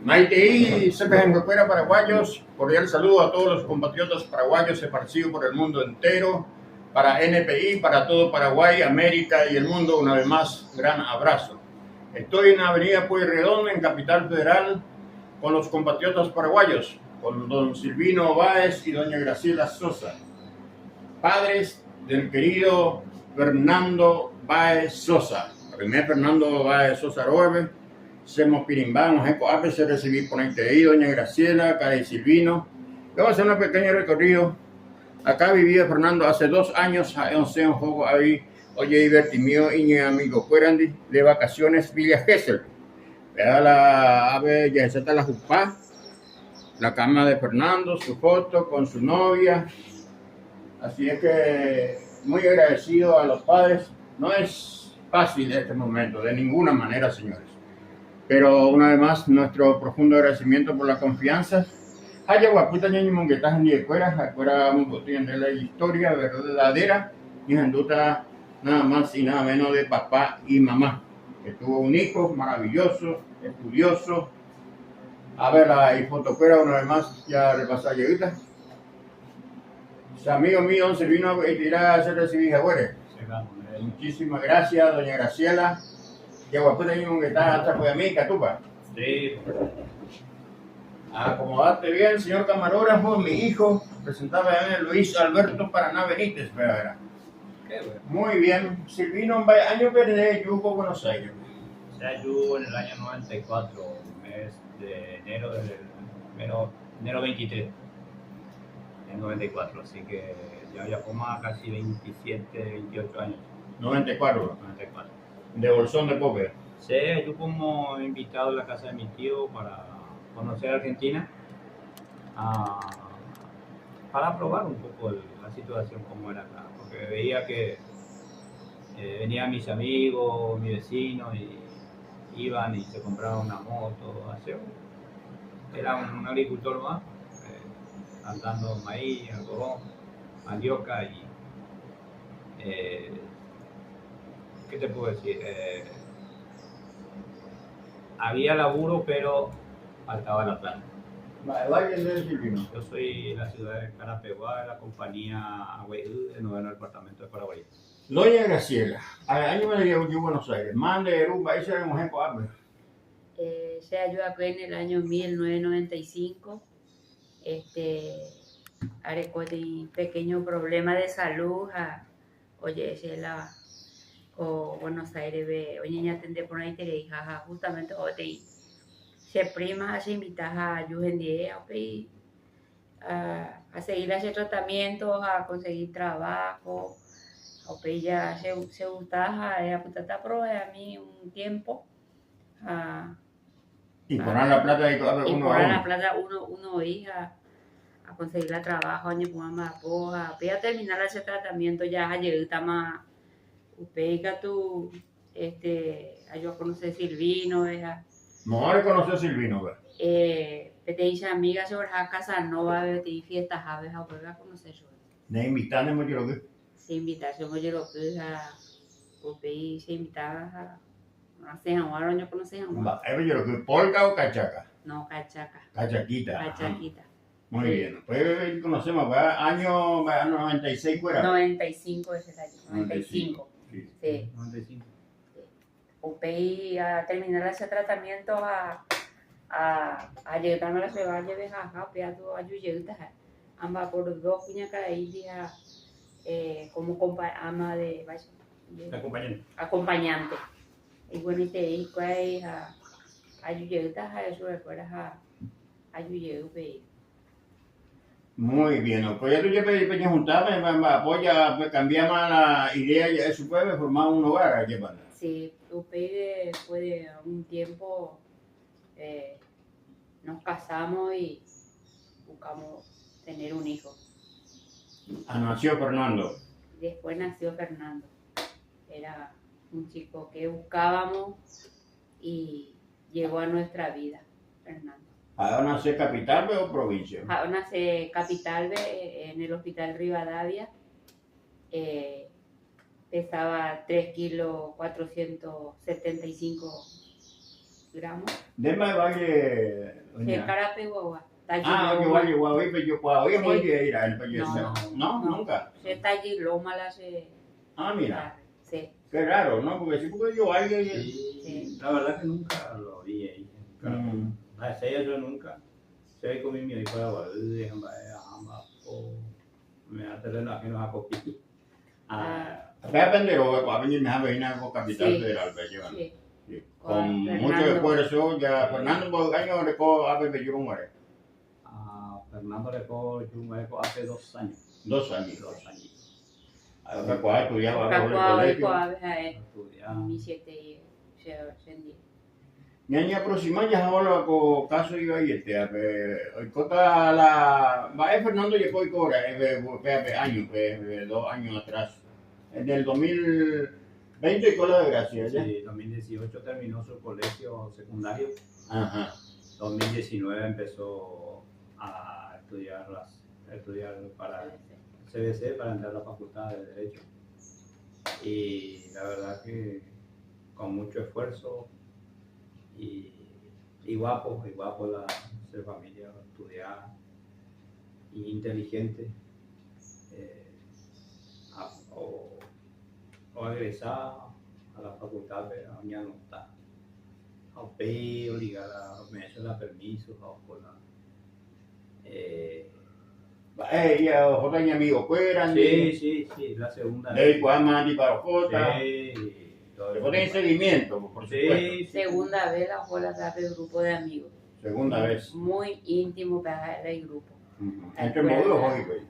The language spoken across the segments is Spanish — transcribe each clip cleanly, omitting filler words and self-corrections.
Maite Cepeda paraguayos, cordial saludo a todos los compatriotas paraguayos esparcidos por el mundo entero, para NPI, para todo Paraguay, América y el mundo, una vez más, gran abrazo. Estoy en Avenida Pueyrredón, en Capital Federal, con los compatriotas paraguayos, con don Silvino Báez y doña Graciela Sosa, padres del querido Fernando Báez Sosa. Primer Fernando Báez Sosa Roebe, Semos Pirimbán, a veces recibí por ahí, doña Graciela, Cara Silvino. Vamos a hacer un pequeño recorrido. Acá vivía Fernando hace 2 años, un juego ahí, oye, divertimio y mi amigo, fueran de vacaciones Villa Gesell. Vea la ave, ya está la jupá, la cama de Fernando, su foto con su novia. Así es que muy agradecido a los padres. No es fácil este momento, de ninguna manera, señores. Pero una vez más, nuestro profundo agradecimiento por la confianza. Haya guaputa ñañi monguetas en Yecuera, acuera un botín de la historia verdadera, y anduta nada más y nada menos de papá y mamá, que tuvo un hijo maravilloso, estudioso. A ver, la fotocuera una vez más, ya repasar lleguita. Amigo mío, se vino a tirar a hacer recibir abuelo. Muchísimas gracias, doña Graciela. Que guaputa ñañi monguetas hasta fue a mí, Catupa. Sí. Acomodate bien, señor camarógrafo, mi hijo, presentaba a Luis Alberto Paraná Benítez, ¿verdad? Muy bien, Silvino, año verde, Yugo, Buenos Aires. O sea, yo en el año 94, mes de enero, enero 23, en 94, así que ya como casi 27, 28 años. 94. De Bolsón de Pope. Sí, yo como invitado a la casa de mi tío para conocer Argentina, para probar un poco la situación como era acá, porque veía que venían mis amigos, mis vecinos, y iban y se compraban una moto, era un agricultor más, plantando maíz, algodón, mandioca y ¿qué te puedo decir? Había laburo, pero faltaba la plata. Yo soy de la ciudad de Carapeguá, de la compañía Agüeyú, del 9º departamento de Paraguay. Doña Graciela, año me dio Buenos Aires, mande rumba, esa es mujer coable. Se ayudó acá en el año 1995. Areco de pequeño problema de salud, oye, se la o Buenos Aires ve, oye, ya tendré por ahí te hija, justamente o te se prima, se invita a Yugendie, a seguir hacer tratamientos, a conseguir trabajo, o ya se gustaba, a putata pro a mí un tiempo, y poner la plata y poner la plata uno hija a conseguir el trabajo, a mamá, a terminar ese tratamiento ya a llegar más upeica tu yo a conocer Silvino, no reconoció Silvino, te dice amiga sobre la casa no va a haber fiestas aves a volver a conocer yo. Ne invitarme mucho lo que se invitación mucho lo que a upei se invitaba a hacer ahora yo conocí a yo lo que polka o cachaca. No, cachaca. Cachaquita. Muy sí. Bien. Pues conocemos, año 96 fuera. 95 es el año. 95. Sí. 95. Upei a terminar ese tratamiento a llegar a la ciudad de Bejaja, peado a Yuyeuta, amba por 2 puñacas ahí como ama de acompañante. Y bueno, y te digo a Yuyeuta, a eso recuerdas a Yuyeuta. Muy bien, pues ya tú ya pedí juntarme, apoya, pues cambiamos la idea de su pueblo, formar un hogar aquí para. Sí, usted después de un tiempo nos casamos y buscamos tener un hijo. Nació Fernando. Después nació Fernando. Era un chico que buscábamos y llegó a nuestra vida, Fernando. ¿Ahora nace capital o provincia? Ahora nace capital en el hospital Rivadavia. Pesaba 3 kilos 475 gramos. Dema Valle, Se doña. carape guagua. Yo Valle, Guaví, pero yo Guaví, Sí. voy a ir a él, No, no, no. nunca. Se talli loma la se. Mira, Sí. qué raro, ¿no? Porque sí, porque yo Valle. Sí, la verdad que nunca lo vi ahí. A ese yo nunca. Se comí mi hijo de Guadalupe, me hace la que nos acopí. Acá Pendero, a venir a venir con Capital Sí. Federal, pero Sí. sí. Con Con mucho Fernando. esfuerzo, ya Fernando por año le co a Pepe Yurumare. Fernando Leco hace 2 años. 2 años. 2 años. Acá cuál estudiaba Acá por el cuál colegio. Estudiaba. mi siete se Ñaña aproxima ya ahora con caso iba y hoy cota la va Fernando llegó y cobra años 2 años atrás en el 2020 y cola de gracia ya. Sí, 2018 terminó su colegio secundario. Ajá. 2019 empezó a estudiar para CBC, para entrar a la Facultad de Derecho. Y la verdad que con mucho esfuerzo y guapo ser familia, estudiar y inteligente, o egresar a la facultad de la Unión Nota, a pay, obligar a dar permisos, a escuela. Ya Jota y amigo fueran. Sí, la segunda. De Cuamandi para Jota. Sí, Después de seguimiento, por supuesto. sí. Segunda vez la Jola de grupo de amigos. Segunda vez. Muy íntimo para el grupo. Entre módulos hoy, güey.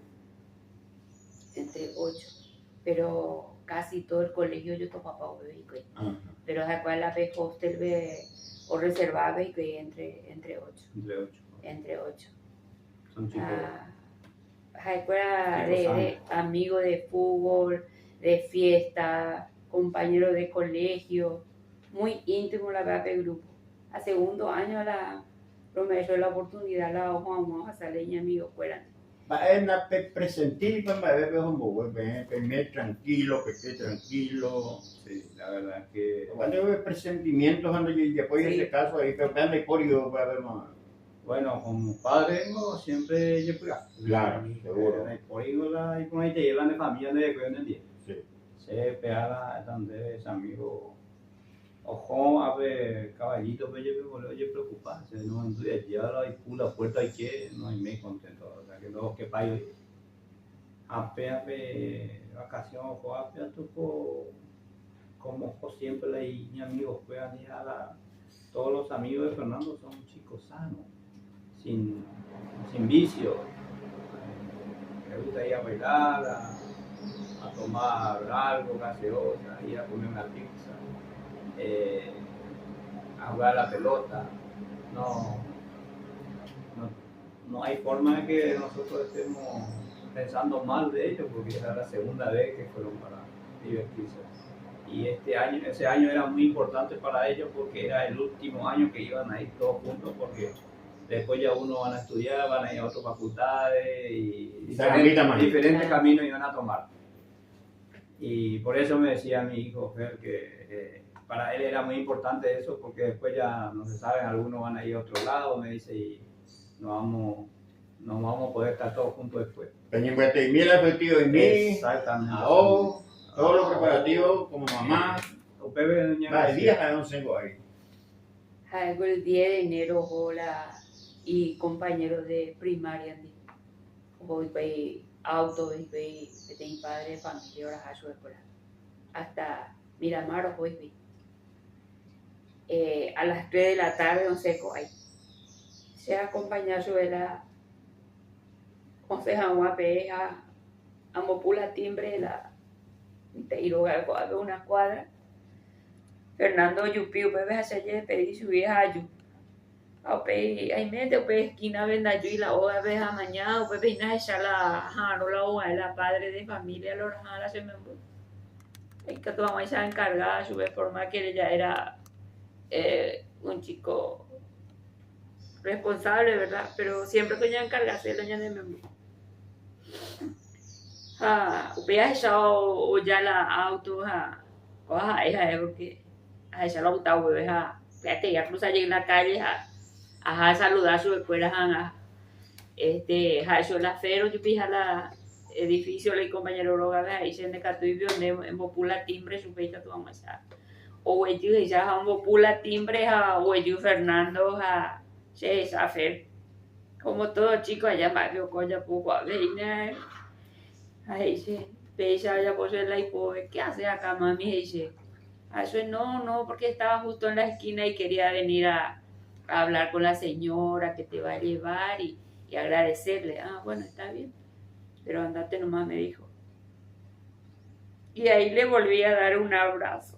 Entre 8. Pero casi todo el colegio yo tomo papá, güey. Pero de acuerdo a la hostel o reservaba y entre 8. Entre 8. Son chicos. Escuela de amigos de fútbol, de fiesta, compañeros de colegio, muy íntimo la verdad del grupo. A segundo año me dio la oportunidad la vamos a salir y amigos fueran. Va presentir para ver que tranquilo, que esté tranquilo. Sí, la verdad que. Cuando hay presentimientos, y después de ese caso, ahí vean el código para ver más. Bueno, como padre, siempre yo fui. Claro, seguro. Por y con ahí te llevan de familia de cuidado en día. Sí. Se pega donde es amigo. Ojo, a ver, caballito, pero yo me preocupa. No, entonces, ya hay la puerta y que no hay me contento. O sea, que no, que payo. Apenas vacación, ojo, apenas tocó. Como siempre, ahí mis amigos juegan todos los amigos de Fernando son chicos sanos. Sin vicio. Me gusta ir a bailar, a tomar algo, gaseosa, ir a comer una pizza, a jugar a la pelota. No hay forma de que nosotros estemos pensando mal de ellos, porque era la segunda vez que fueron para divertirse. Y ese año era muy importante para ellos porque era el último año que iban a ir todos juntos, porque después ya uno van a estudiar, van a ir a otras facultades y diferentes caminos iban a tomar. Y por eso me decía mi hijo Fer que para él era muy importante eso, porque después ya no se sabe, algunos van a ir a otro lado, me dice, y no vamos a poder estar todos juntos después. Y mira efectivo en mí. Exactamente. Todos los preparativos como mamá. El día de 11 ahí. El 10 de enero, hola, y compañeros de primaria, voy para auto, voy mi padre, familia, ahora a su escuela, hasta Miramar, voy a las 3 de la tarde, no sé cómo hay. Se acompaña a su vela, conseja a Mopula timbre, te iba a una cuadra. Fernando Yupi, bebé hacer pedir su hija a Yupi. Hay mente, esquina venda yo y la otra vez a mañana, bebé na esa la oa, la padre de familia, la hora se me hay que tomar esa encargada, su forma que ella era un chico responsable, ¿verdad? Pero siempre que ella encargase, doña de memoria. Upea esa o ya la auto, esa porque a esa la auto, bebé, fíjate, ya cruza allí en la calle a saludar a su escuela, a yo la fero, yo pija la edificio, le compañero roga, ahí se me cató y vio en popula timbre, su fecha tu vamos a o ellos ya un popula timbre, o ellos Fernando, se desafer, como todo chico allá más vio coña poco a ver, ahí se pesa ya por ser la hipo, ¿qué hace acá mami? Dice, eso no, porque estaba justo en la esquina y quería venir a hablar con la señora que te va a llevar y agradecerle. Bueno, está bien, pero andate nomás, me dijo. Y ahí le volví a dar un abrazo.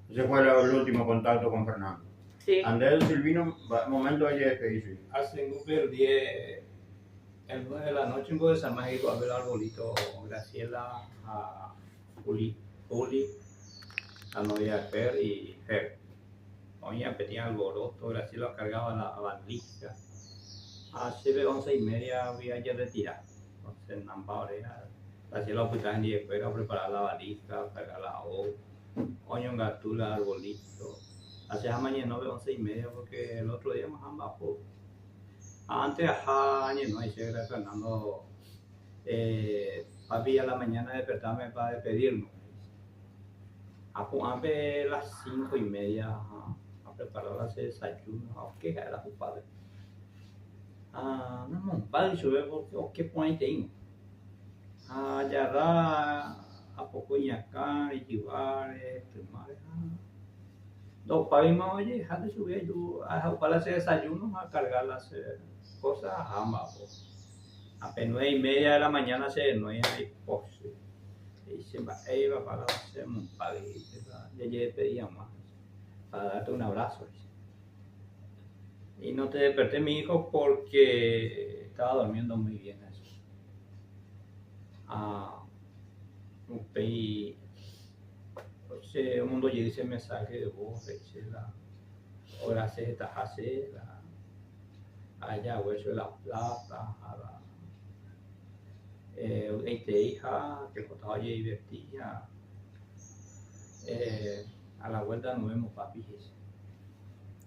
Ese fue el último contacto con Fernando. Sí. Andrés Silvino, momento ayer que hice. Hace un perdí el 9 de la noche en San Mágico a ver el arbolito Graciela, a Juli, la novia de Fer y Fer. Oye, pedía alboroto, Graciela cargaba la bandija. Hace 11:30 había ya retirado. Entonces, en Ambaurea, Graciela pues en escuela preparar la valija, cargar la O. Oye, un gatula, arbolito. Hace mañana 11:30 porque el otro día más abajo. Antes, no hice Fernando, papi a la mañana despertarme para despedirnos. A las 5:30 a preparar ese desayuno, ¿qué era tu padre? No, padre, yo veo qué point tengo. Ya a poco ñacán, y llevar, no, padre, oye, deja de subir yo para hacer desayunos, a cargar las cosas, ambas. Apenas 9:30 de la mañana no hay pose. Y se va para hacer un padre, ya pedía más, para darte un abrazo. Y no te desperté mi hijo porque estaba durmiendo muy bien eso. Un mundo llega ese mensaje de voz, la hora se está haciendo, allá hueso de la plata, hija que estaba allí divertida, a la vuelta nos vemos papi.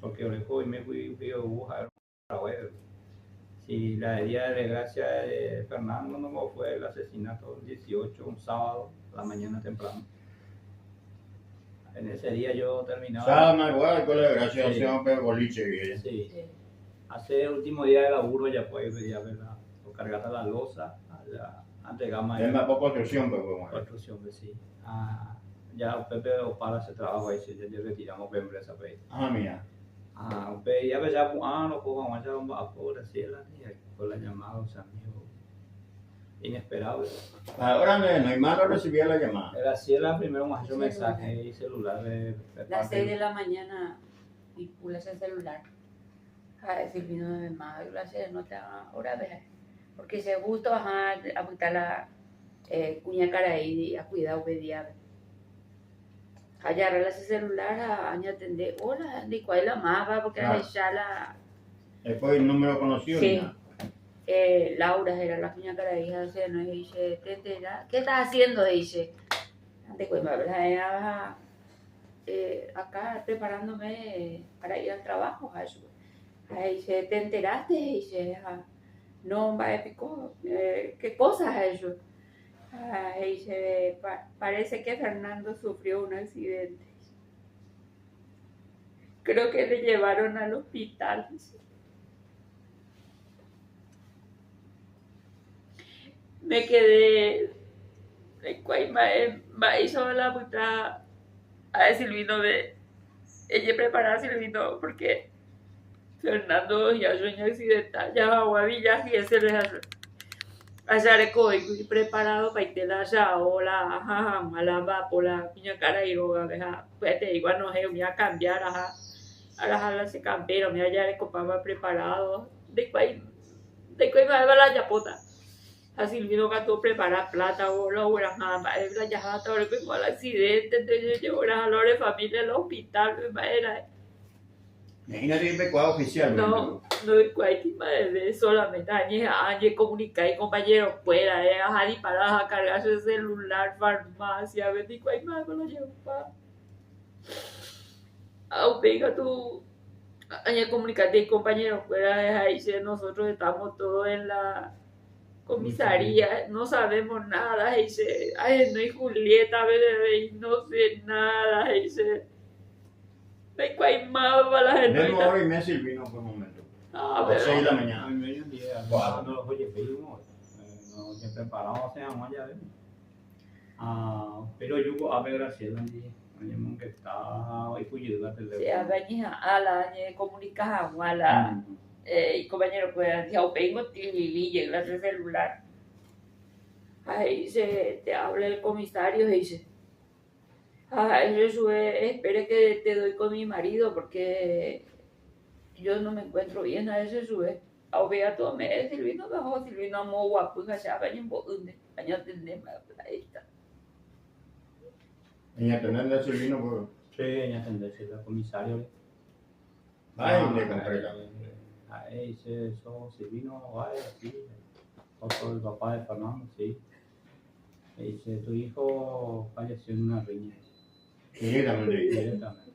Porque hoy me fui a buscar la web. Si la día de gracia de Fernando no fue el asesinato del 18, un sábado, a la mañana temprano. En ese día yo terminaba. Sábado, madrugada, con la gracia de hombre boliche bien. Sí. Hace el último día de laburo ya pues pedía verla, o cargata la losa, antes gama. Es más poco construcción, pues bueno. Construcción, sí. Ya Pepe Opala se trabajo ahí, ya retiramos para empresa pues. Mira. Ya pensaba, no puedo aguantar un vapor, así con la llamada, o sea, amigo, inesperado. Ahora no hay más, no recibía la llamada. Graciela primero me hizo mensaje y celular de las 6 de la mañana y pulas el celular. Silvino de mi madre, gracias, no te haga ahora ver. Porque se gusta a buscar la cuña cara ahí, a cuidar, obedía. Allá ese celular a atender, hola, de cuál la más va, porque ya la. Después el número conocido. Sí. Laura era la cuña cara hija, no dice, ¿qué estás haciendo? Dice, de cuál acá preparándome para ir al trabajo. Dice, ¿te enteraste? Dice, no, va épico, ¿qué cosas es eso? Dice, parece que Fernando sufrió un accidente. Creo que le llevaron al hospital. Me quedé hizo la puta a Silvino de ella preparada a Silvino porque Fernando ya sueño accidental, ya va a Villa y ese les hace. Azareko y preparado para irte la hola, malamba por la piña cara y roga, pues te igual no sé, voy a cambiar, a la se campero, me ya le copaba preparado, de cuál me va la yapota. Así vino que tú preparar plata o la hora la ya ahora que fue el accidente, entonces llevó a la de familia al hospital, era. Imagínate el pecuado oficial. No cualquier solamente añe comunicar y compañeros fuera, a disparar, a cargarse el celular, farmacia, ver cuál más me lo llevo. venga tú, aña comunicate compañero, fuera ahí, nosotros estamos todos en la comisaría, no sabemos nada, dice, ay, no hay Julieta, bebé, no sé nada, dice, no hay cual más para la gente. Demos hora y media Silvino por un momento. Ah, A las 6 de la A mañana. mediodía, Wow. cuando los oye, pedimos, nos preparamos, se llama ya, pero yo a ver, Graciela, oye, que está hoy cuidado, se abaña a la comunicamos a la compañero, pues, ya vengo, y llega el celular. Ahí te habla el comisario y dice, espere que te doy con mi marido porque yo no me encuentro bien, a ese sube. Vea todo me Silvino bajo Silvino amo guapo, que se abaña en bonde, año tenemos ahí está. En atender de Silvino, pues. Sí, ella tendencia, el comisario. Ay, le compré la. Ahí dice eso, Silvino, vaya, sí. Otro el papá de Fernando, sí. Dice, tu hijo falleció en una riña. Directamente. Directamente.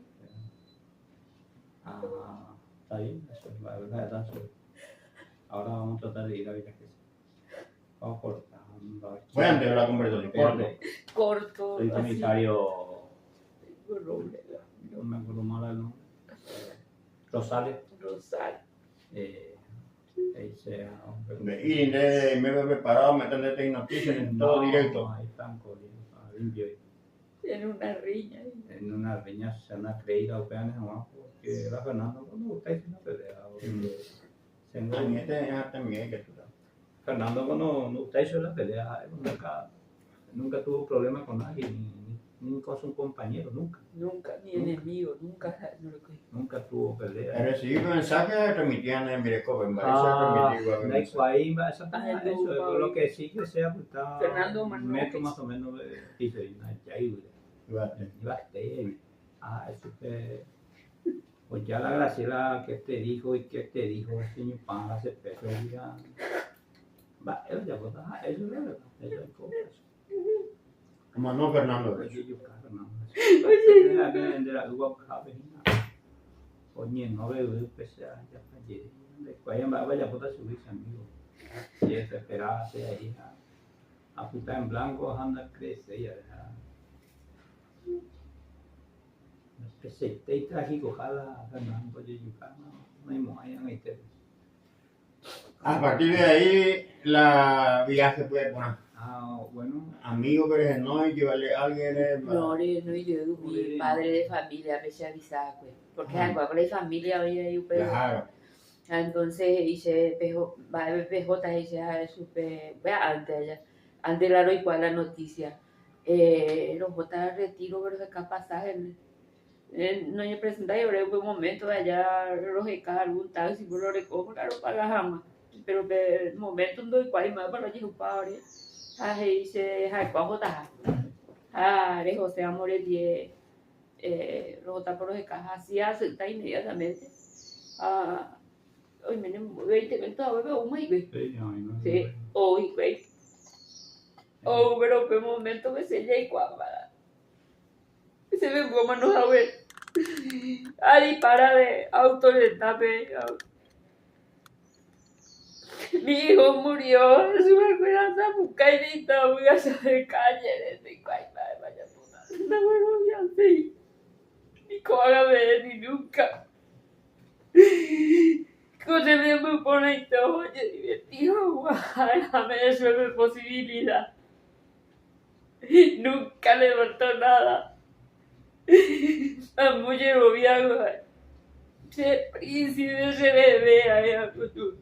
Está bien, eso es la verdad. Ahora vamos a tratar de ir a ver qué es. Vamos cortando. Fue antes de la conversación. Corto. Soy comisario. Roble. No me acuerdo mal el nombre. Rosales. Y me he preparado, me atendete en noticias, en todo directo. Ahí Franco, limpio. En una riña. En una riña se han creído peanes abajo, porque era Fernando cuando usted se no pelea. Fernando cuando usted hizo la pelea, nunca tuvo problema con nadie, ni con su compañero, nunca. Nunca, ni enemigo, nunca. Nunca tuvo pelea. Recibí mensajes, remitían en Vireco, en varios eso, lo que sí que sea, pues está Fernando un Manuel. metro más o menos de diferencia. Eso que, pues ya la Graciela que te dijo y que te dijo, señor pan, hace peso, ya. Va, eso ya, pues, eso es verdad, eso es cosas. Como no, Fernando. Oye, no veo que sea ya fallece. Después vaya puta subirse amigo. Y desesperarse ahí a puta en blanco anda crece ya. Ese trágico jala Fernando de Yucatán, no hay moja en este. A partir de ahí, la viaje puede poner. Bueno. Amigo que eres no, y llevarle a alguien. No, yo, mi padre de familia, me se avisaba, pues. Porque con la familia hoy hay un pedo. Claro. Entonces hice PJ, dice, supe, antes la doy cuál la noticia. Los J retiro, pero de acá pasaje. No me presenté, yo creo que un momento de allá los ECA, algún taxi, por lo recojo, claro, para jamás. Pero que el momento no doy cuál más para los hijos padres. Dice, ¿cuál J? De José Amores 10, los J por los ECA, así acepta inmediatamente. Hoy me 20 minutos, veo un mes, sí, hoy, güey. Pero que momento me sellé y cuámara. Se me fue manos a ver. Dispara de auto de tape. Mi hijo murió, su esperanza buscainita, voy a saber calle de vaya puta. No me voy a hacer. Ni cógame ni nunca. Cuando me pone todo, oye, divertido, déjame eso es posibilidad. Nunca levantó nada. A mujer obviado, se príncipe, se bebé allá con tú.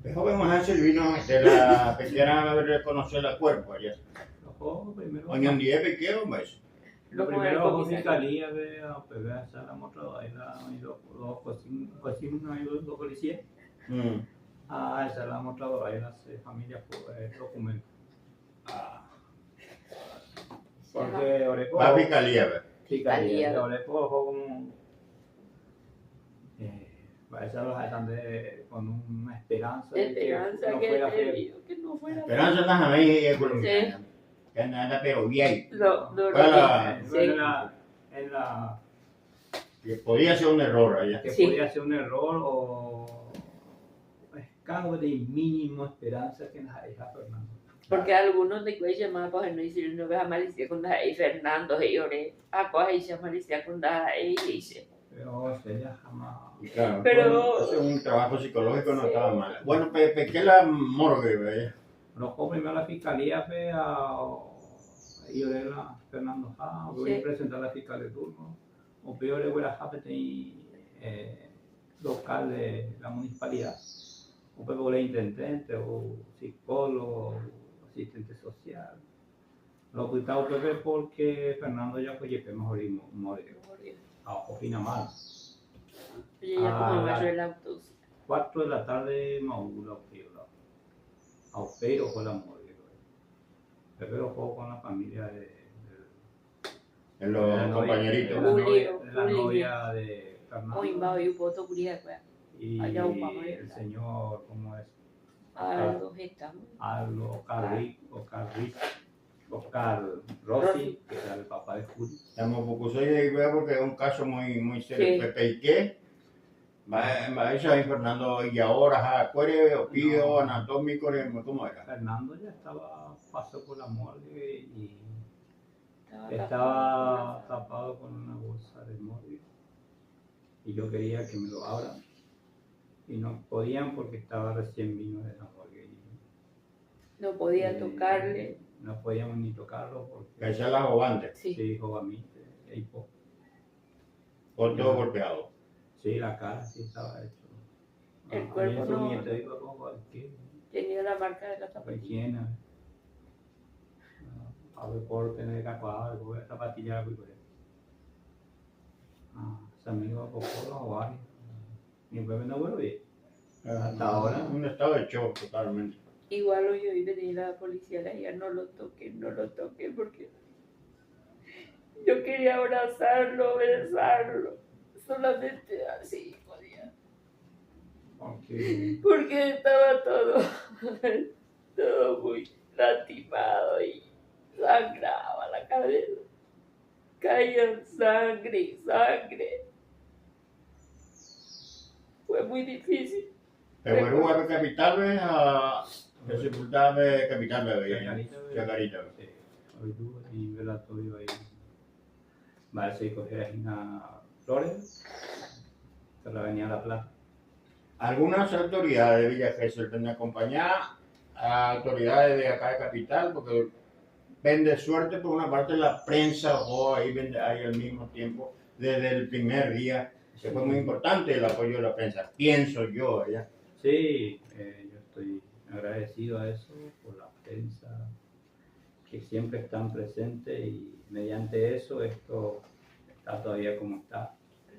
El joven Juan Silvino de la pequeña reconoció el cuerpo allá. Oye, un día pequeño, pues. Lo primero fiscalía ve a pegar a la moto y los cocinos y los policías. Esa es la moto y las familias documentos. Porque Orepo. Va a fiscalía, ¿verdad? Fiscalía. Orepo como. Esa los están con una esperanza. Esperanza que no fuera. Esperanza está ahí colombiana. Que anda pero bien. En la Que podía ser un error allá. que Sí. podía ser un error o escavo de mínima esperanza que nos deja Fernando. Porque algunos de que llamar pues no hicieron no ves Malicia con da Fernando y ore a coge y Malicia con da y dice. Pero ella jamás. Y claro, Pero- hacer un trabajo psicológico no Sí. estaba mal. Bueno, ¿qué es la morgue, ¿verdad? Pero primero a la fiscalía pe, a Iorela Fernando Ja, voy a Sí. presentar a la fiscal de turno. O peor voy a Japete local de la municipalidad. O peor voy a intendente o psicólogo, o asistente social. Lo ocultado Pepe porque Fernando ya fue Yepe mejor y murió. A opina mal. Oye, ya como la- mayor el autopsia. 4 de la tarde Maula opera. A opero fue la muerte. Pepe lo jugó con la familia En los compañeritos. Julio, la Julio. novia de Fernando. O imbao y voto curia pues. Y allá un mamá, el ¿verdad? señor, ¿cómo es? Aldo estamos. Aldo Carl Rossi, que era el papá de Julio. Estamos poco y vea porque es un caso muy serio. Sí. Pepe y qué. Va eso ahí Fernando y ahora cuere o pío No. anatómico, ¿cómo era? Fernando ya pasó por la morgue y Estaba estaba tapado con una bolsa de morgue. Y yo quería que me lo abran. Y no podían porque estaba recién vino de la morgue. No podía Y tocarle. no podíamos ni tocarlo porque Que sea la jugante, Sí. se dijo a mí que hipo. o todo golpeado. Sí, la cara sí estaba hecho. El cuerpo a mí no- eso me dijo como cualquier Tenía la marca de la zapatilla. rellena. A ver por tener cacuado, voy a zapatillar muy por ese amigo poco los varios. Mi bebé no vuelve bien. Hasta ahora. Un estado de shock totalmente. Igual hoy hoy venía la policía, le decía no lo toquen porque yo quería abrazarlo, besarlo. Solamente así podía. Porque estaba todo, todo muy lastimado y sangraba la cabeza. Caía sangre y sangre. Fue muy difícil. De Huerúa de capital, a sepultar de capital, Chacarita. Sí, hoy tú y velatorio ahí. Va a ser coger a Flores, se la venía a La Plata. Algunas autoridades de Villa Gesell pueden acompañar a autoridades de acá de capital, porque vende suerte por una parte la prensa, o ahí vende ahí al mismo tiempo, desde el primer día. Se fue muy importante el apoyo de la prensa, pienso yo, allá. Sí, yo estoy agradecido a eso por la prensa que siempre están presentes y mediante eso esto está todavía como está.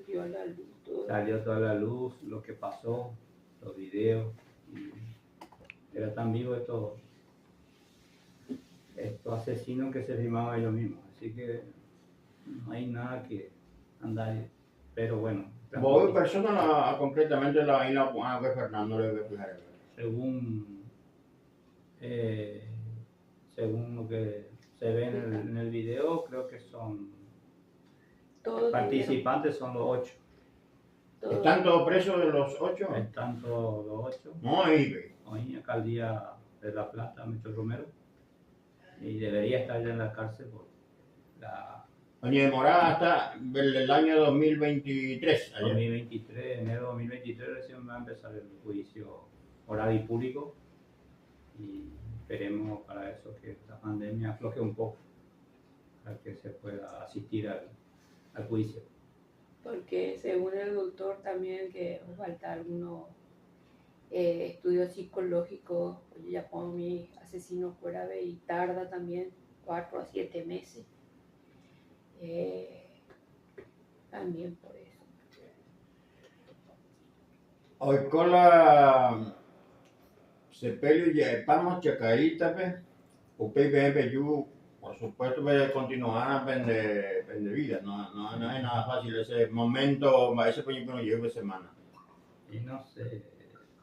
Salió a la luz todo. Salió toda la luz, lo que pasó, los videos, y era tan vivo estos asesinos que se filmaban ellos mismos, así que no hay nada que andar, pero bueno. Vos persona completamente la vaina que Fernando le ve fijar. Según lo que se ve en el video, creo que son Todos participantes, son los 8. tuvieron- ¿Están todos presos de los 8? Están todos los 8. No, ahí. Hoy alcaldía de La Plata, Micho Romero, y debería estar ya en la cárcel por la Doña Demorada hasta el año 2023. Allá. 2023, enero 2023 recién va a empezar el juicio oral y público y esperemos para eso que la pandemia afloje un poco para que se pueda asistir al juicio. Porque según el doctor también que falta algunos estudios psicológicos, oye, ya pongo mi asesino fuera de y tarda también 4 a 7 meses. También por eso. Hoy con la sepelio y vamos chacarita, pues, yo, por supuesto, voy continuar a vender vida, no es nada fácil ese momento, ese coño que nos lleva semana. Y no sé,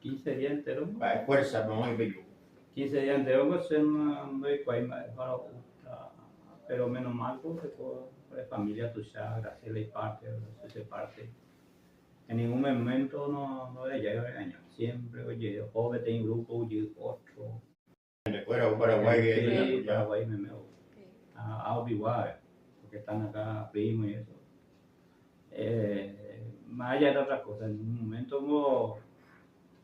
15 días enteros, Va, fuerza, vamos a ir 15 días enteros, pues se me ando y cuál pero menos mal, porque de familia tuya, Graciela y parte, se parte. En ningún momento no le llega a regañar. Siempre, oye, joven, tengo grupo, oye, otro. De fuera Paraguay, Sí, ya. Paraguay me meo. A Obi-Wan, porque están acá primos y eso. Más allá de otras cosas, en un momento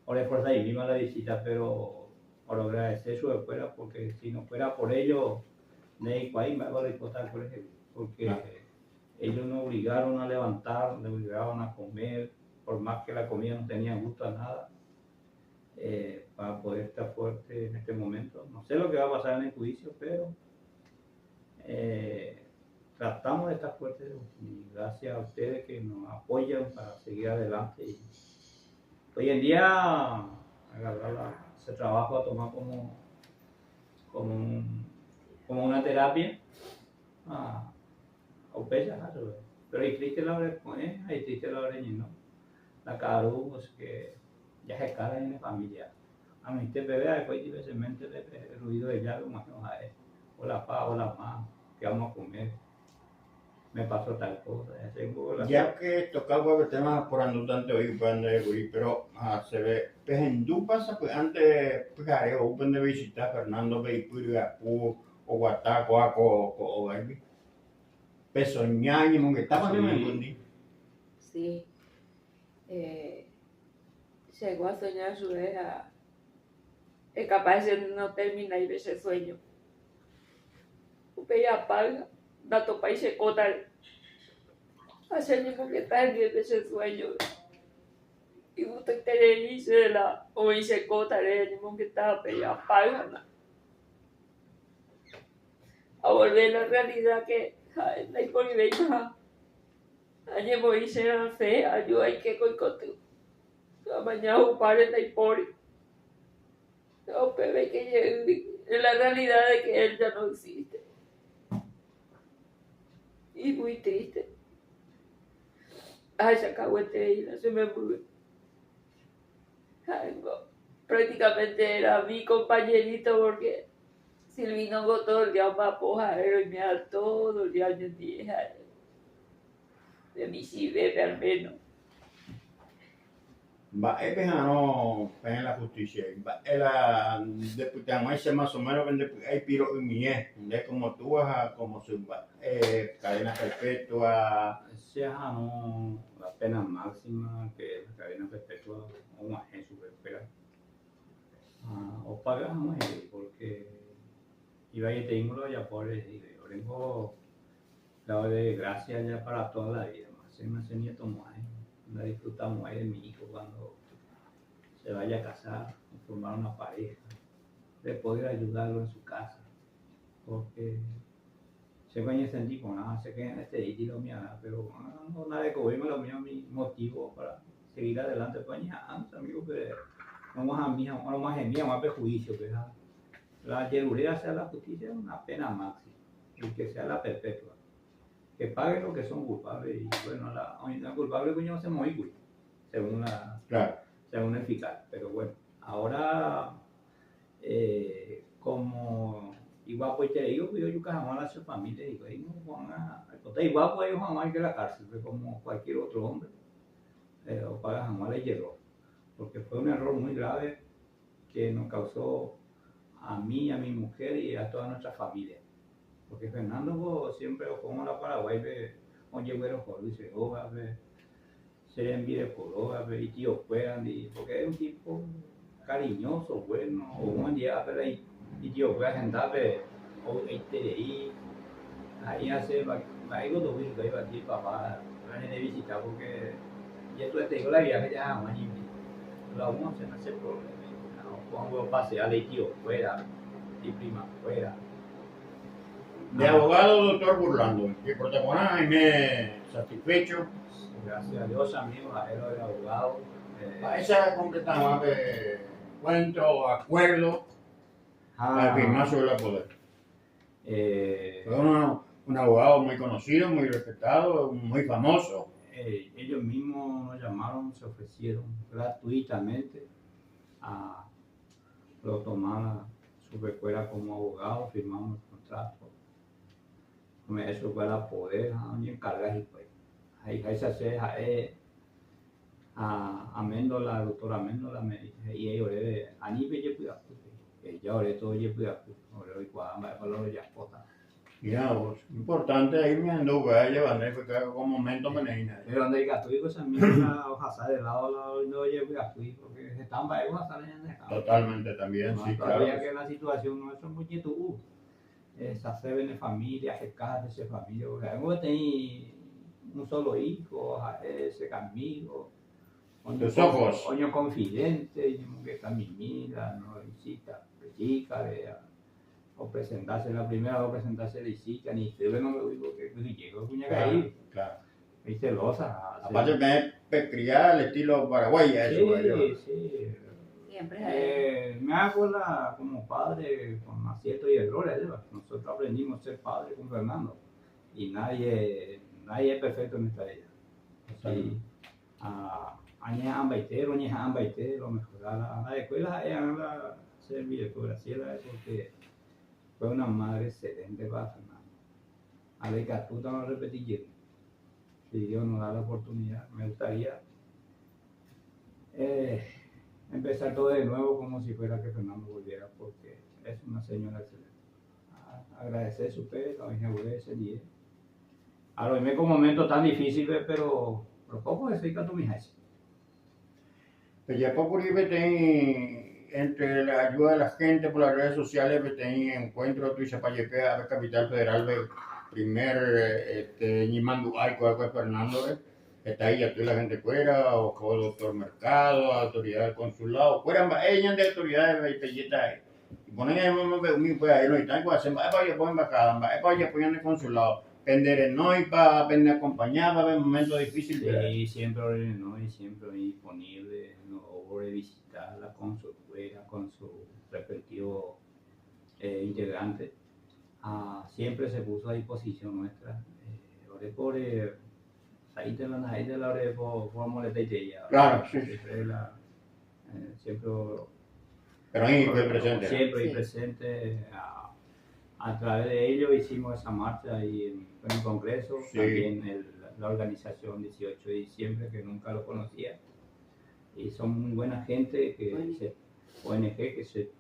o le fuerza y viva la visita, pero por agradecer su escuela, porque si no fuera por ellos, de ahí me hago de cosas por ejemplo, porque ellos nos obligaron a levantar, nos obligaron a comer, por más que la comida no tenía gusto a nada, para poder estar fuerte en este momento. No sé lo que va a pasar en el juicio, pero tratamos de estar fuertes y gracias a ustedes que nos apoyan para seguir adelante. Y hoy en día agarrar ese trabajo a tomar como una terapia, o pesa, pero hay triste la hora hay triste la hora no. La caru, pues que ya se cara en la familia. A mí te bebé, después diversamente el ruido de llave, más que a él. O la pa, o la ma, que vamos a comer. Me pasó tal cosa. Ya que tocaba el tema por andutante hoy, pero se ve, pues en Dupasa, pues antes, pues haré open de visitar Fernando Veipurio, Apu, o Guataco, o Garbi. Pesoñaño, que estaba que me entendí. Sí. Llegó a soñar su vez es capaz de no terminar y ver ese sueño. Usted apaga, dato país se cota. Hace mismo que tal de ese sueño. Y usted te dice o dice cota, le mismo que está, pero apaga. A volver a la realidad que no hay por ahí más. Ayer voy a ser a fe, ayuda hay que coicote. Mañana un par de por no, pero hay que llegar en la realidad de que él ya no existe. Y muy triste. Ay, se acabó este hilo, se me murió. Ay, no. Prácticamente era mi compañerito porque Silvino go todo el día más pojadero y me da todo el día de mi hija. De mi bebé al menos. Va, no, en la justicia. Va, deputamos ese más o menos, hay piro y mié, de como tú vas como su cadena perpetua. Sea no, la pena máxima que es la cadena perpetua o más en su espera. O pagamos porque iba y tengo ya por el tengo la de gracia ya para toda la vida. Se me hace nieto más. La disfrutamos de mi hijo cuando se vaya a casar, formar una pareja, de poder ayudarlo en su casa, porque se coñe sentí con nada, se queda en este estilo mía, pero no nada de cubrirme lo mío, mi motivo para seguir adelante, pues ya, amigo, que no más a mí, no más en mí, más prejuicio, que la yerulera sea la justicia es una pena máxima, y que sea la perpetua. Que paguen lo que son culpables y bueno, la culpable coño no se mueve, según según el fiscal, pero bueno, ahora como igual pues te digo que yo jamás a su familia digo, no van a igual pues ellos jamás que la cárcel, como cualquier otro hombre, o para jamás le llegó, porque fue un error muy grave que nos causó a mí, a mi mujer y a toda nuestra familia. Porque Fernando siempre como la Paraguay oye bueno por dice se envíe por y tío fueran porque es un tipo cariñoso bueno o un día pero y tío fue a sentarme o ahí hace algo de que iba aquí papá de visitar porque ya tú te digo la viaje ya más la uno se me hace problema cuando pasear de tío fuera y prima fuera. De abogado, doctor Burlando, que protagonista me satisfecho. Gracias a Dios, amigos, a él de abogado. Esa completamos cuento, acuerdo, al firmar sobre la poder. Fue un abogado muy conocido, muy respetado, muy famoso. Ellos mismos nos llamaron, se ofrecieron gratuitamente a tomar su escuela como abogado, firmamos el contrato. me eso para poder ni encargar y pues ahí se hace a Méndola, doctora Méndola me dice y ella ore anibe ye puya ella ore todo ye puya ore igual me valor ya pota. Mira vos, importante ahí me ando que llevando porque como momento me neina. Pero donde diga tú esa misma hoja de lado no ye puya porque se están va hoja salen en el Totalmente también, sí, claro. todavía que la situación no es un poquito esa se ven familia, se casa, se familia, como tenía un solo hijo, ese conmigo, Tus ojos. Oño confidente, que está mi mira, no visita, chica, o presentarse la primera, o presentarse de chica, ni se ve, no me digo que llego, cuña ahí, Claro. y celosa. Aparte me criar al estilo paraguaya, eso. Sí. Siempre Me hago como padre con aciertos y errores. Nosotros aprendimos a ser padres con Fernando y nadie es perfecto en esta vida. Así, añejan baitero, mejorar la escuela, la ser directora, así era porque fue una madre excelente para Fernando. A ver que tú no repetir, si Dios nos da la oportunidad, me gustaría empezar todo de nuevo como si fuera que Fernando volviera porque es una señora excelente. Agradecer su peso, a ese día. A lo mejor un momento tan difícil, pero poco es que tú me dices. Pues ya poco entre la ayuda de la gente por las redes sociales, pues tenía encuentro tu para llegar a Capital Federal, primer Nimandu Aico de Fernando, está ahí ya la gente fuera, o como doctor Mercado, autoridad del consulado, fueran ellas de autoridades de Pelleta. Y ponen ahí, me pues ahí no están, pues hacen, vaya, pues embajada, vaya, pues en el consulado. Pender no y para pender acompañar, va a haber momentos difíciles. Sí, siempre no y siempre disponible, no visitarla con su fuera, con su respectivo integrante. Siempre se puso a disposición nuestra. Oré por ahí de la oré por molestar y ella. Claro, sí. Siempre. Pero ahí fue presente. Siempre y presente. A través de ello hicimos esa marcha ahí en el Congreso, sí. También la organización 18 de diciembre, que nunca lo conocía. Y son muy buena gente, ONG que se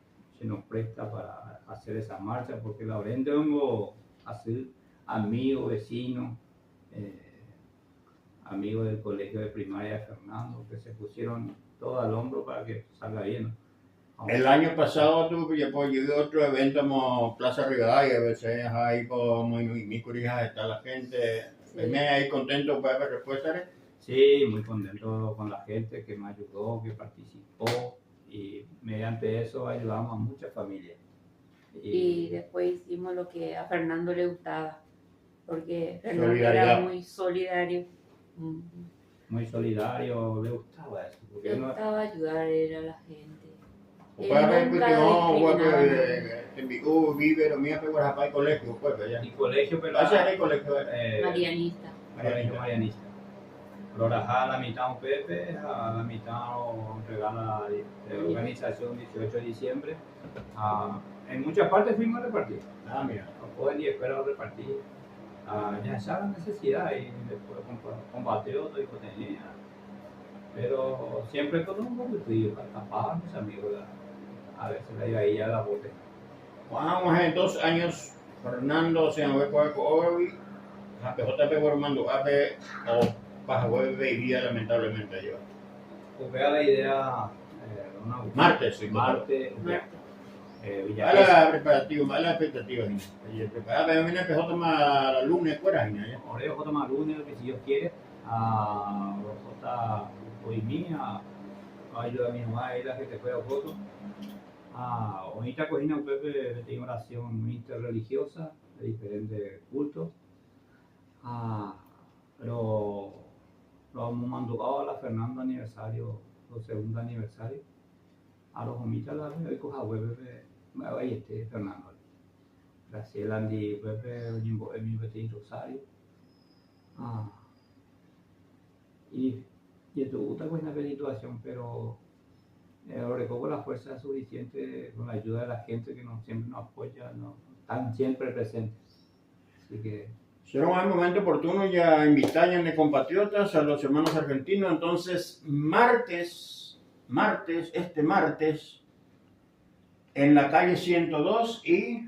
nos presta para hacer esa marcha, porque la Oriente vengo a ser amigo, vecino, amigo del colegio de primaria de Fernando, que se pusieron todo al hombro para que salga bien. El año pasado tuve otro evento como Plaza Rivadavia, a veces ahí como mi curija está la gente, sí. Ahí contento para ver respuestas. Sí, muy contento con la gente que me ayudó, que participó y mediante eso ayudamos a muchas familias. Y después hicimos lo que a Fernando le gustaba, porque Fernando era muy solidario. Muy solidario, le gustaba eso. Le gustaba ayudar a la gente. Colegio, y colegio, pero marianista. Rorajá a la mitad un Pepe, a la mitad un regalo de organización 18 de diciembre. En muchas partes fuimos a repartir. Mira. No pueden ni esperar a repartir. Ya esa la necesidad y después combatió todo y tenía. Pero siempre con un poco de frío, para tapar a mis amigos. A veces la iba ahí a la bote. Vamos en 2 años, Fernando se nos fue hoy, a PJP formando AP o Pajagüe vivía lamentablemente yo. Pues vea la idea, martes, sí. Martes. La preparativa, la expectativa, preparada, viene PJ más lunes, fuera, Oreo J más lunes, que si Dios quiere, J hoy mía, ayuda a mi mamá, la que te fue a foto. Ahorita cogí un Pepe de oración interreligiosa de diferentes cultos. Pero lo hemos mandado a la Fernando aniversario, los segundo aniversario. A los homitas la veo y coja Pepe, ahí Fernando. Graciela Andy Pepe, en mi vestido rosario. Y esto gusta con esta situación, pero recojo la fuerza suficiente con la ayuda de la gente que siempre nos apoya, están siempre presentes. Así que Será un momento oportuno ya invitar de compatriotas a los hermanos argentinos. Entonces, este martes, en la calle 102 y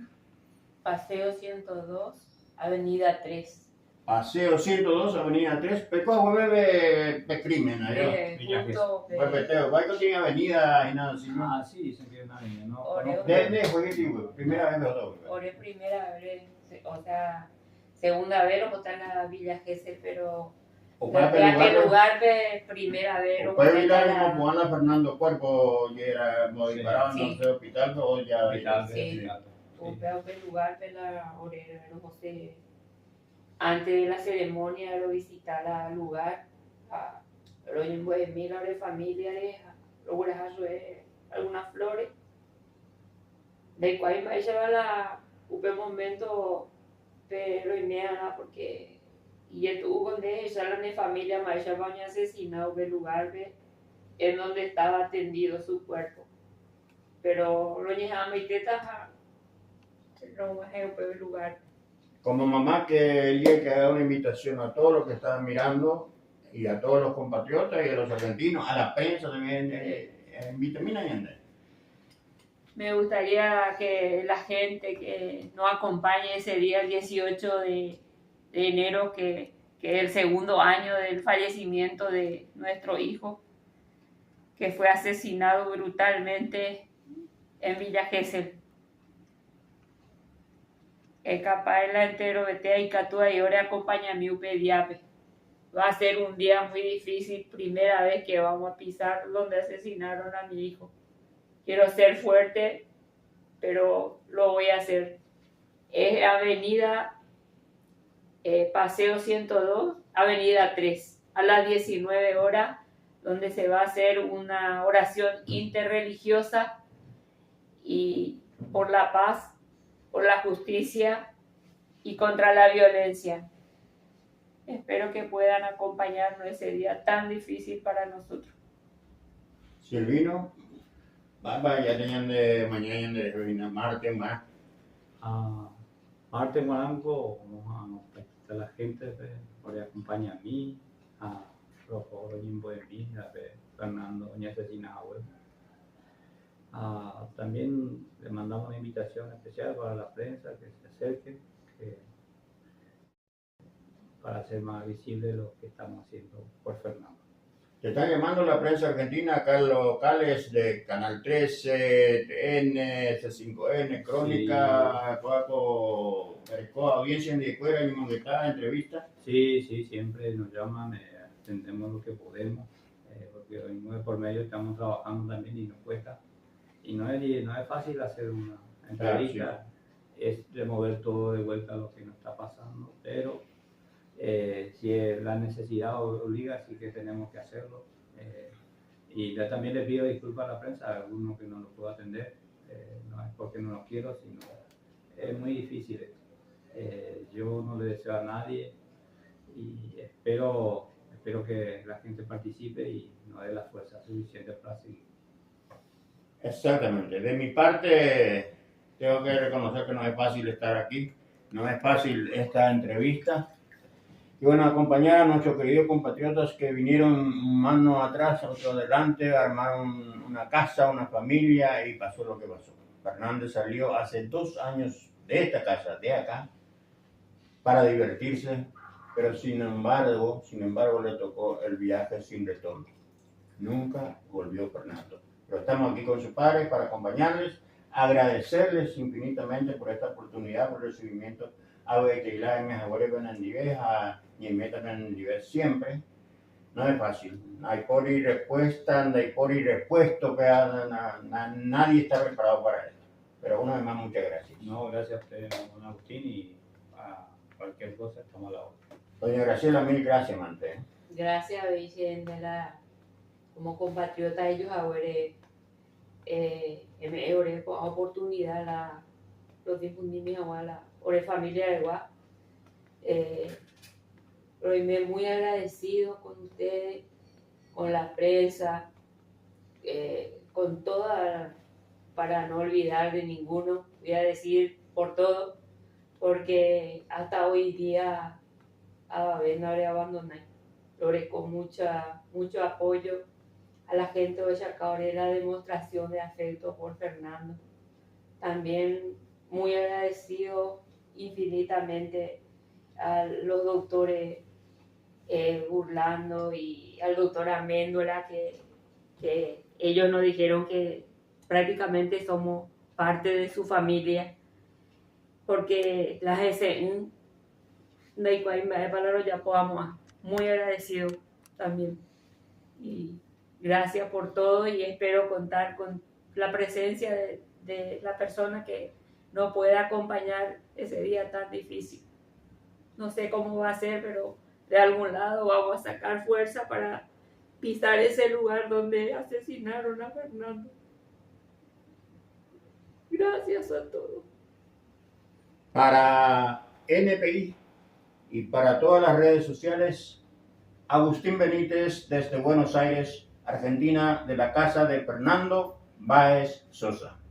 Paseo 102, Avenida 3. Paseo 102, Avenida 3. Peco, bebe crimen, Villa Punto Bebeteo, ¿vai tiene avenida y nada así? Ah, sí, dicen que es una avenida, no Oreo. conozco. ¿Dónde fue que digo? Primera vez veo todo. Por es primera vez, o sea, segunda vez lo está en la Villa Gesell, pero O de para aquel lugar, lugar de primera vez. o puede ir como Juana Fernando Cuerpo, y era disparado Sí. en el hospital, o ya. Hospital, Sí. hospital. O veo que lugar de la Orero, José. Antes de la ceremonia, lo visitar al lugar, a los mil de familia, luego les hace algunas flores, de cual va a llevar la un momento, pero y nada, porque y estuvo con ella la de familia, más ella va a asesinar el lugar en donde estaba atendido su cuerpo, pero lo llevaba y teta no va a el lugar. Como mamá quería que haga una invitación a todos los que estaban mirando y a todos los compatriotas y a los argentinos, a la prensa también, vitamina y Me gustaría que la gente que nos acompañe ese día, el 18 de enero, que es el segundo año del fallecimiento de nuestro hijo, que fue asesinado brutalmente en Villa Gesell. Capaz la entero vete y catúa y ahora acompaña a mi pediape. Va a ser un día muy difícil, primera vez que vamos a pisar donde asesinaron a mi hijo. Quiero ser fuerte, pero lo voy a hacer. Es Avenida Paseo 102, Avenida 3, a las 19 horas, donde se va a hacer una oración interreligiosa y por la paz, por la justicia y contra la violencia. Espero que puedan acompañarnos ese día tan difícil para nosotros. Silvino, ya tenían de mañana de martes más. Martes Marango, vamos a la gente por acompañar a mí, a Rojo Roñimbo de mí, a Fernando Doña Asesinado. También le mandamos una invitación especial para la prensa que se acerque, para hacer más visible lo que estamos haciendo por Fernando. Te están llamando la prensa argentina, acá locales de Canal 13, TN, C5N, Crónica, audiencia en escuela y monguetada, entrevista. Sí, siempre nos llaman, atendemos lo que podemos, porque hoy por medio estamos trabajando también y nos cuesta. Y no es fácil hacer una entrevista, es remover todo de vuelta a lo que nos está pasando, pero si la necesidad obliga, sí que tenemos que hacerlo. Y yo también le pido disculpas a la prensa, a algunos que no lo puedo atender, no es porque no lo quiero, sino es muy difícil esto. Yo no le deseo a nadie y espero que la gente participe y nos dé la fuerza suficiente para seguir. Exactamente. De mi parte, tengo que reconocer que no es fácil estar aquí, no es fácil esta entrevista. Y bueno, acompañar a nuestros queridos compatriotas que vinieron mano atrás, otro adelante, armaron una casa, una familia y pasó lo que pasó. Fernández salió hace 2 años de esta casa, de acá, para divertirse, pero sin embargo le tocó el viaje sin retorno. Nunca volvió Fernando. Pero estamos aquí con sus padres para acompañarles, agradecerles infinitamente por esta oportunidad, por el recibimiento a Beteilá en mis abuelos a Niemeta en siempre. No es fácil. Hay por y respuesta, hay por y repuesto, que nadie está preparado para esto. Pero una vez más, muchas gracias. No, gracias a usted, don Agustín, y a cualquier cosa estamos a la hora. Doña Graciela, mil gracias, Mante. Gracias, Vicente, como compatriota ellos ahora oportunidad los difundir mi abuela o de familia de Gua. Estoy muy agradecido con ustedes, con la prensa, con toda, para no olvidar de ninguno, voy a decir por todo, porque hasta hoy día a veces no le abandoné. Logré con mucho apoyo a la gente de Chacaore, la demostración de afecto por Fernando. También muy agradecido infinitamente a los doctores Burlando y al doctor Améndola, que ellos nos dijeron que prácticamente somos parte de su familia, porque las SN de Cuaimba de ya podamos muy agradecido también. Y gracias por todo y espero contar con la presencia de la persona que nos pueda acompañar ese día tan difícil. No sé cómo va a ser, pero de algún lado vamos a sacar fuerza para pisar ese lugar donde asesinaron a Fernando. Gracias a todos. Para NPI y para todas las redes sociales, Agustín Benítez desde Buenos Aires, Argentina, de la casa de Fernando Báez Sosa.